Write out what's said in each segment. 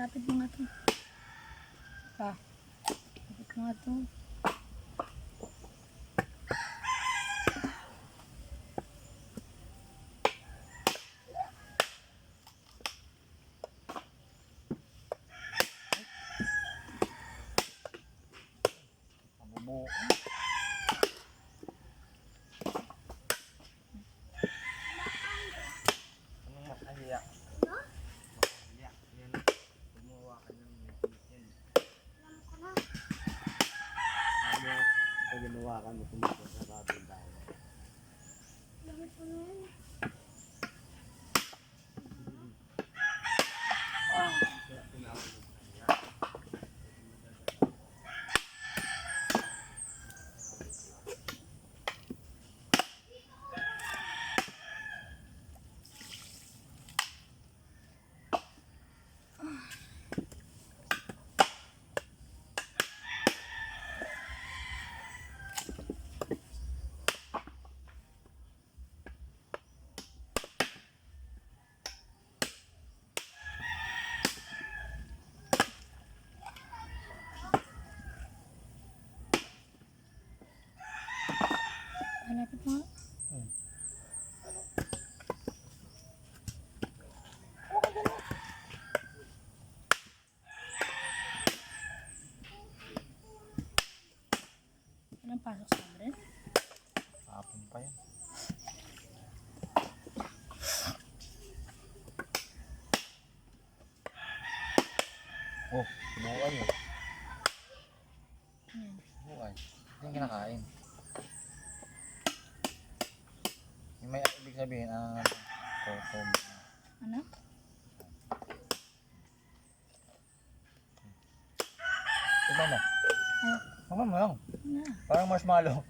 Lapit mo nga to. Pa. Lapit mo nga to. Mabubuo. Anong makahiya? Makahiya. Yan. Gumawa ka ng yan. Ano? Pag ginawa ka mo tumito sa babing bahay. Lapit mo nga. Anong pasok sa Aldrin? Hapon pa yan. Oh, buhay oh. Ayan. Buhay. Hindi yung kinakain. Yung may ibig sabihin, totom. Ano? Tignan mo. Ayaw. Haman mo lang. Na. Parang marshmallow.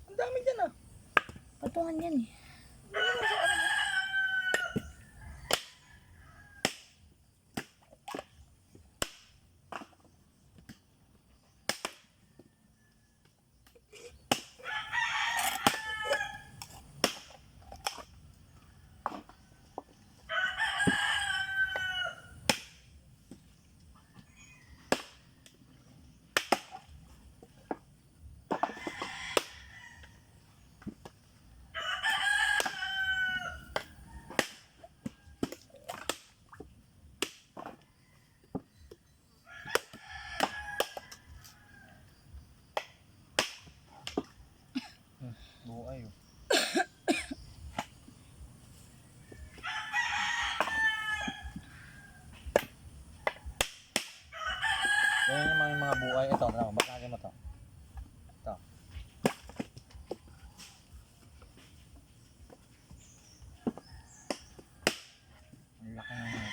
Ang dami dyan ah. Patungan yan eh. Buhay oh. Yan yung mga buhay. Ito, basagin mo to. Ito. Ang laki ng mga.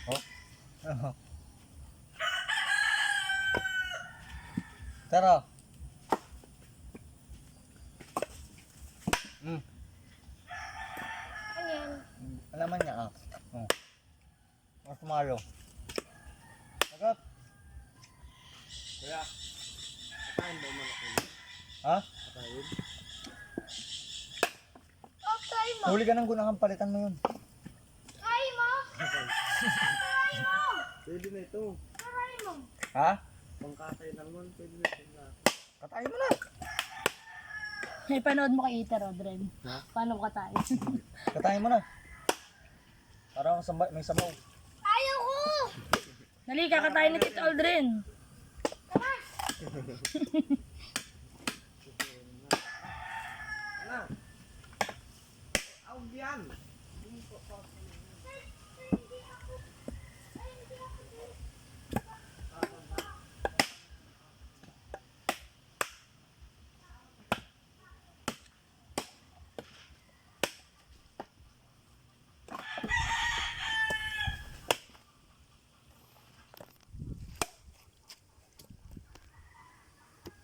Oh. Tara. Ayan. Alaman niya ah. Oh. Marshmallow. Agap. Kaya, kakain ba man ako? Ha? Kakain? Okay mo. Huli ka ng gunang palitan mo yun. Try mo. Try mo. Pwede na ito. Try mo. Ha? Pangkakay naman, pwede na ito na. Katayin mo na. May panood mo kay Iter, Rodren. Ha? Paano ka tayo? Katayin mo na. Parang may sabaw. Ayaw ko! Dali, kakatayin ni Tito Aldrin. Ano? Aw, yan!